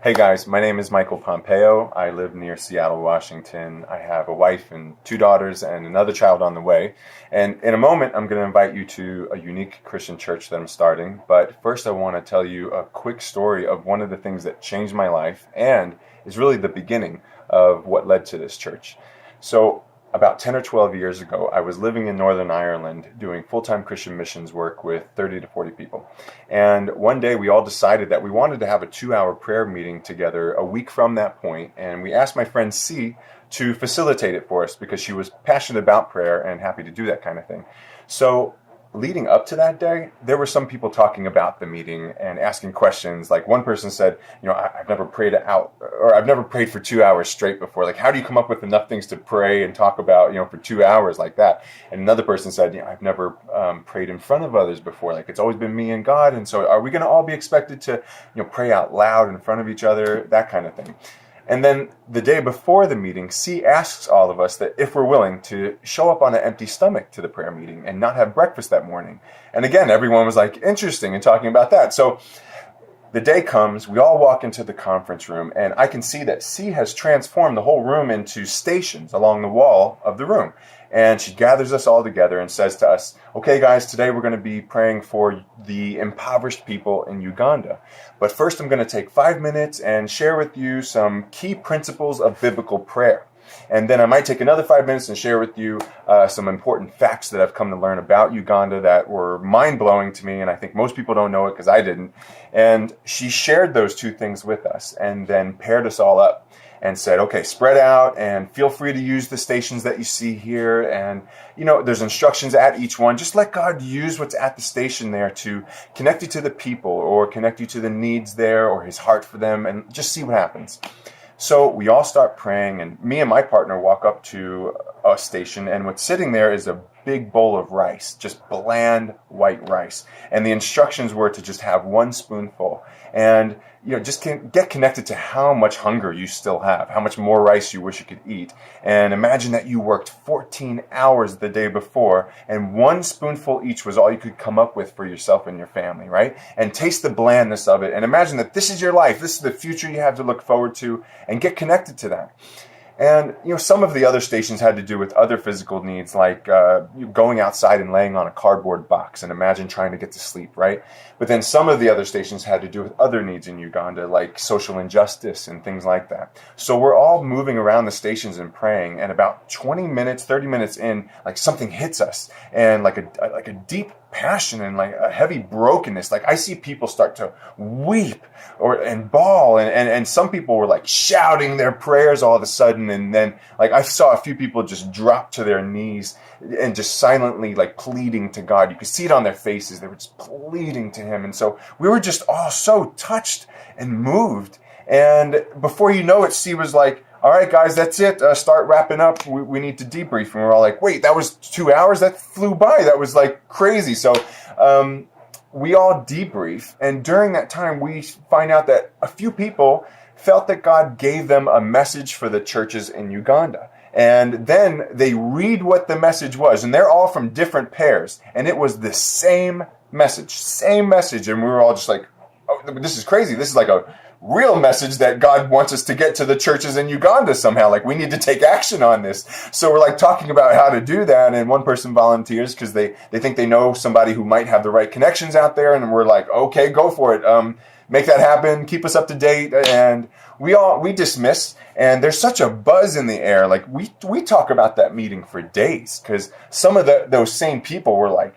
Hey guys, my name is Michael Pompeo. I live near Seattle, Washington. I have a wife and two daughters and another child on the way. And in a moment, I'm going to invite you to a unique Christian church that I'm starting. But first, I want to tell you a quick story of one of the things that changed my life and is really the beginning of what led to this church. So, about 10 or 12 years ago, I was living in Northern Ireland doing full-time Christian missions work with 30 to 40 people. And one day we all decided that we wanted to have a 2-hour prayer meeting together a week from that point. And we asked my friend C to facilitate it for us because she was passionate about prayer and happy to do that kind of thing. So leading up to that day, there were some people talking about the meeting and asking questions. Like one person said, I've never prayed I've never prayed for 2 hours straight before. Like, how do you come up with enough things to pray and talk about, for 2 hours like that? And another person said, I've never prayed in front of others before. Like, it's always been me and God. And so are we going to all be expected to, pray out loud in front of each other? That kind of thing. And then the day before the meeting, C asks all of us that if we're willing to show up on an empty stomach to the prayer meeting and not have breakfast that morning. And again, everyone was like, interesting and talking about that. So the day comes, we all walk into the conference room, and I can see that C has transformed the whole room into stations along the wall of the room. And she gathers us all together and says to us, okay, guys, today we're going to be praying for the impoverished people in Uganda. But first I'm going to take 5 minutes and share with you some key principles of biblical prayer. And then I might take another 5 minutes and share with you some important facts that I've come to learn about Uganda that were mind-blowing to me, and I think most people don't know it because I didn't. And she shared those two things with us and then paired us all up and said, okay, spread out and feel free to use the stations that you see here. And, there's instructions at each one. Just let God use what's at the station there to connect you to the people or connect you to the needs there or his heart for them, and just see what happens. So we all start praying, and me and my partner walk up to a station, and what's sitting there is a big bowl of rice, just bland white rice. And the instructions were to just have one spoonful. And, just get connected to how much hunger you still have, how much more rice you wish you could eat. And imagine that you worked 14 hours the day before, and one spoonful each was all you could come up with for yourself and your family, right? And taste the blandness of it. And imagine that this is your life. This is the future you have to look forward to, and get connected to that. And, some of the other stations had to do with other physical needs, like going outside and laying on a cardboard box, and imagine trying to get to sleep, right? But then some of the other stations had to do with other needs in Uganda, like social injustice and things like that. So we're all moving around the stations and praying, and about 20 minutes, 30 minutes in, like something hits us, and like a deep passion and like a heavy brokenness. Like I see people start to weep and bawl, and some people were like shouting their prayers all of a sudden, and then like I saw a few people just drop to their knees and just silently like pleading to God. You could see it on their faces. They were just pleading to him. And so we were just all so touched and moved. And before you know it, C was like, all right, guys, that's it. Start wrapping up. We need to debrief. And we're all like, wait, that was 2 hours? That flew by. That was like crazy. So we all debrief. And during that time, we find out that a few people felt that God gave them a message for the churches in Uganda. And then they read what the message was. And they're all from different pairs. And it was the same message. And we were all just like, oh, this is crazy. This is like a real message that God wants us to get to the churches in Uganda somehow. Like, we need to take action on this. So we're like talking about how to do that. And one person volunteers because they think they know somebody who might have the right connections out there. And we're like, okay, go for it. Make that happen. Keep us up to date. And we dismiss. And there's such a buzz in the air. Like we talk about that meeting for days because some of those same people were like,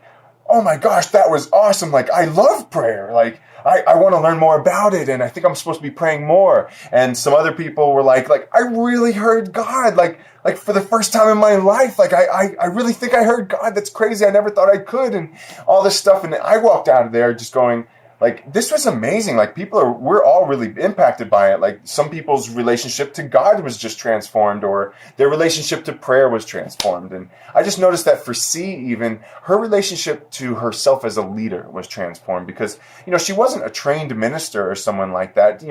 oh my gosh, that was awesome. Like, I love prayer. Like, I want to learn more about it, and I think I'm supposed to be praying more. And some other people were like, I really heard God, like for the first time in my life. Like, I really think I heard God. That's crazy. I never thought I could, and all this stuff. And I walked out of there just going, like, this was amazing. Like, we're all really impacted by it. Like, some people's relationship to God was just transformed, or their relationship to prayer was transformed. And I just noticed that for C, even, her relationship to herself as a leader was transformed because, she wasn't a trained minister or someone like that,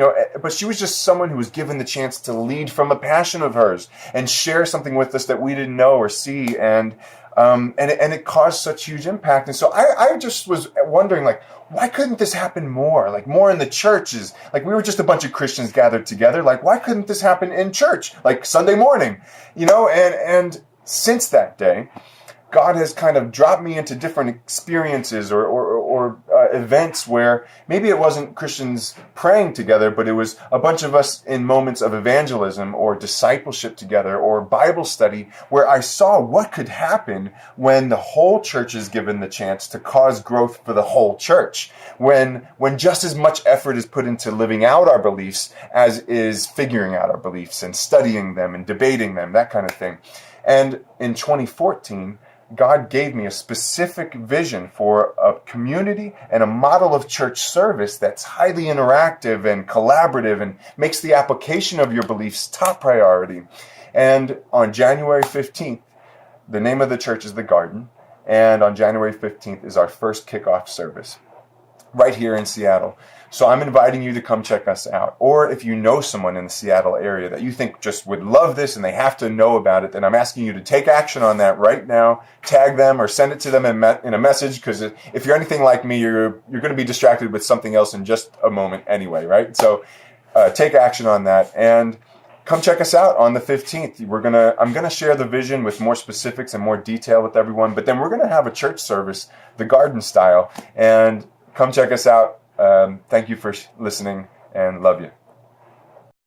but she was just someone who was given the chance to lead from a passion of hers and share something with us that we didn't know or see. And And it caused such huge impact. And so I just was wondering, like, why couldn't this happen more? Like, more in the churches. Like, we were just a bunch of Christians gathered together. Like, why couldn't this happen in church? Like, Sunday morning, and since that day, God has kind of dropped me into different experiences or events where maybe it wasn't Christians praying together, but it was a bunch of us in moments of evangelism or discipleship together or Bible study, where I saw what could happen when the whole church is given the chance to cause growth for the whole church. When just as much effort is put into living out our beliefs as is figuring out our beliefs and studying them and debating them, that kind of thing. And in 2014, God gave me a specific vision for a community and a model of church service that's highly interactive and collaborative and makes the application of your beliefs top priority. And on January 15th, the name of the church is The Garden, and on January 15th is our first kickoff service right here in Seattle. So I'm inviting you to come check us out. Or if you know someone in the Seattle area that you think just would love this and they have to know about it, then I'm asking you to take action on that right now. Tag them or send it to them in a message, because if you're anything like me, you're going to be distracted with something else in just a moment anyway, right? So take action on that and come check us out on the 15th. I'm gonna share the vision with more specifics and more detail with everyone, but then we're gonna have a church service, the Garden style, and come check us out. Thank you for listening, and love you.